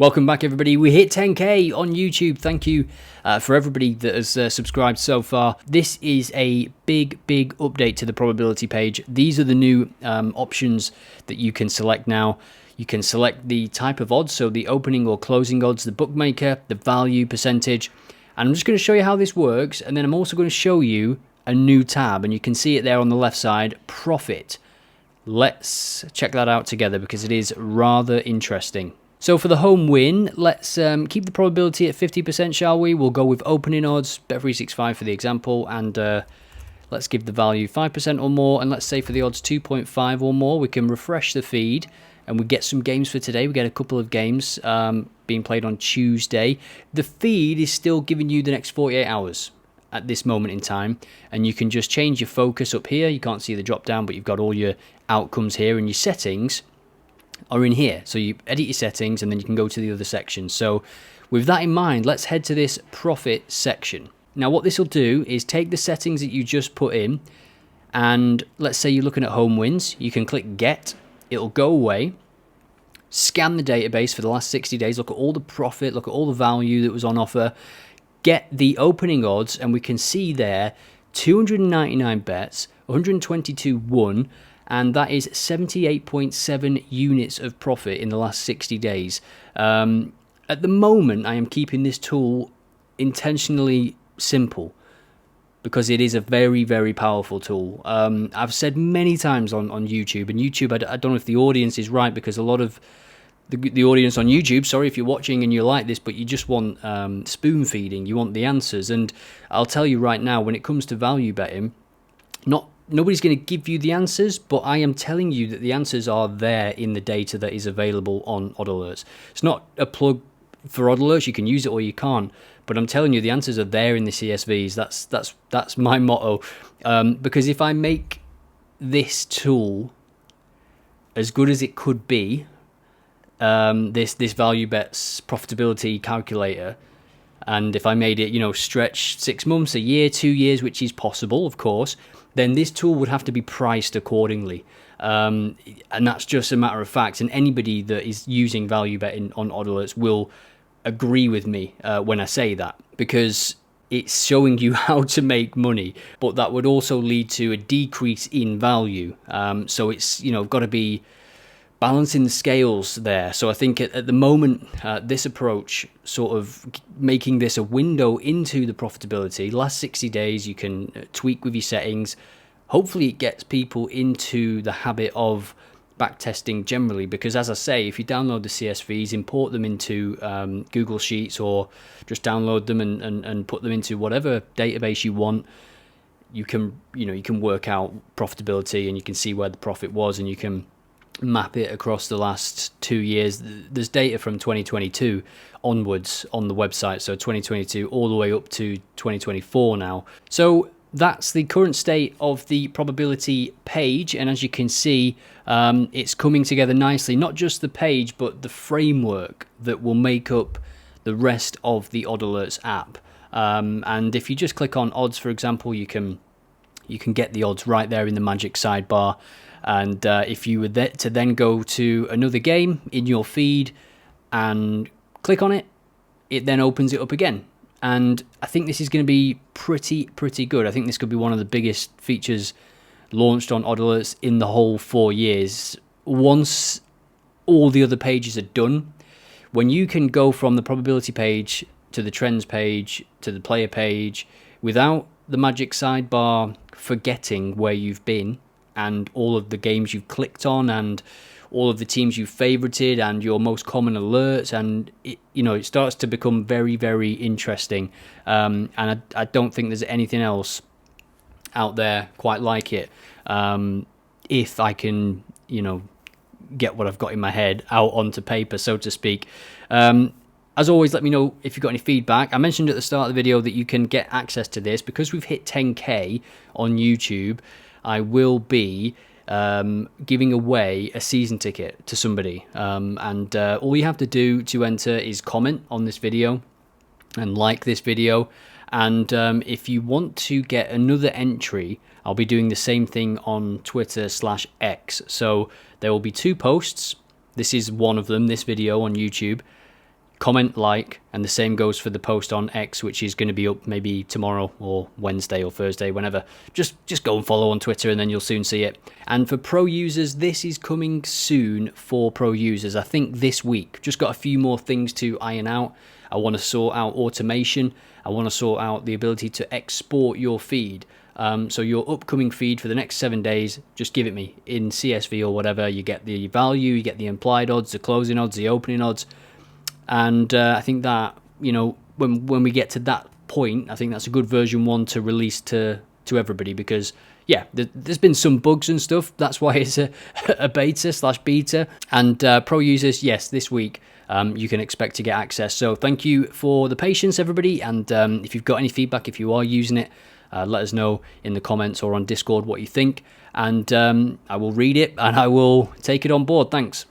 Welcome back, everybody. We hit 10k on YouTube. Thank you for everybody that has subscribed so far. This is a big update to the probability page. These are the new options that you can select now. You can select the type of odds, so the opening or closing odds, the bookmaker, the value percentage. And I'm just going to show you how this works, and then I'm also going to show you a new tab, and you can see it there on the left side, Profit. Let's check that out together because it is rather interesting. So for the home win, let's keep the probability at 50%, shall we? We'll go with opening odds, Bet365 for the example, and let's give the value 5% or more, and let's say for the odds 2.5 or more, we can refresh the feed, and we get some games for today. We get a couple of games being played on Tuesday. The feed is still giving you the next 48 hours at this moment in time, and you can just change your focus up here. You can't see the drop down, but you've got all your outcomes here, and your settings are in here. So you edit your settings and then you can go to the other section. So with that in mind, let's head to this profit section. Now what this will do is take the settings that you just put in, and let's say you're looking at home wins, you can click get, it'll go away, scan the database for the last 60 days, look at all the profit, look at all the value that was on offer, get the opening odds, and we can see there 299 bets, 122 won, and that is 78.7 units of profit in the last 60 days. At the moment, I am keeping this tool intentionally simple because it is a very powerful tool. I've said many times on YouTube, and YouTube, I don't know if the audience is right, because a lot of the audience on YouTube, sorry if you're watching and you like this, but you just want spoon feeding, you want the answers. And I'll tell you right now, when it comes to value betting, nobody's going to give you the answers, but I am telling you that the answers are there in the data that is available on Odd Alerts. It's not a plug for Odd Alerts, you can use it or you can't, but I'm telling you the answers are there in the CSVs. That's my motto, because if I make this tool as good as it could be, this value bets profitability calculator, and if I made it, stretch 6 months, a year, 2 years, which is possible, of course, then this tool would have to be priced accordingly. And that's just a matter of fact. And anybody that is using value betting on Odd Alerts will agree with me when I say that, because it's showing you how to make money, but that would also lead to a decrease in value. So it's, got to be balancing the scales there. So I think at the moment, this approach, sort of making this a window into the profitability, last 60 days, you can tweak with your settings. Hopefully it gets people into the habit of backtesting generally, because as I say, if you download the CSVs, import them into Google Sheets, or just download them and put them into whatever database you want, you can work out profitability, and you can see where the profit was, and you can map it across the last 2 years. There's data from 2022 onwards on the website, so 2022 all the way up to 2024 now. So that's the current state of the probability page, and as you can see, it's coming together nicely. Not just the page, but the framework that will make up the rest of the Odd Alerts app. And if you just click on odds, for example, you can get the odds right there in the magic sidebar. And if you were to then go to another game in your feed and click on it, it then opens it up again. And I think this is going to be pretty good. I think this could be one of the biggest features launched on Odd Alerts in the whole 4 years. Once all the other pages are done, when you can go from the probability page to the trends page to the player page without the magic sidebar forgetting where you've been, and all of the games you've clicked on, and all of the teams you've favorited, and your most common alerts, and it starts to become very interesting. And I don't think there's anything else out there quite like it. If I can, get what I've got in my head out onto paper, so to speak. As always, let me know if you've got any feedback. I mentioned at the start of the video that you can get access to this because we've hit 10k on YouTube. I will be giving away a season ticket to somebody, and all you have to do to enter is comment on this video and like this video, and if you want to get another entry, I'll be doing the same thing on Twitter/X. So there will be 2 posts. This is one of them, this video on YouTube, comment, like, and the same goes for the post on X, which is going to be up maybe tomorrow or Wednesday or Thursday, whenever. Just go and follow on Twitter, and then you'll soon see it. And for pro users, this is coming soon for pro users. I think this week. Just got a few more things to iron out. I want to sort out automation. I want to sort out the ability to export your feed. So your upcoming feed for the next 7 days, just give it me in CSV or whatever. You get the value, you get the implied odds, the closing odds, the opening odds. And I think that, you know, when we get to that point, I think that's a good version 1 to release to everybody, because yeah, there's been some bugs and stuff. That's why it's a beta/beta. And pro users, yes, this week you can expect to get access. So thank you for the patience, everybody. And if you've got any feedback, if you are using it, let us know in the comments or on Discord what you think. And I will read it and I will take it on board. Thanks.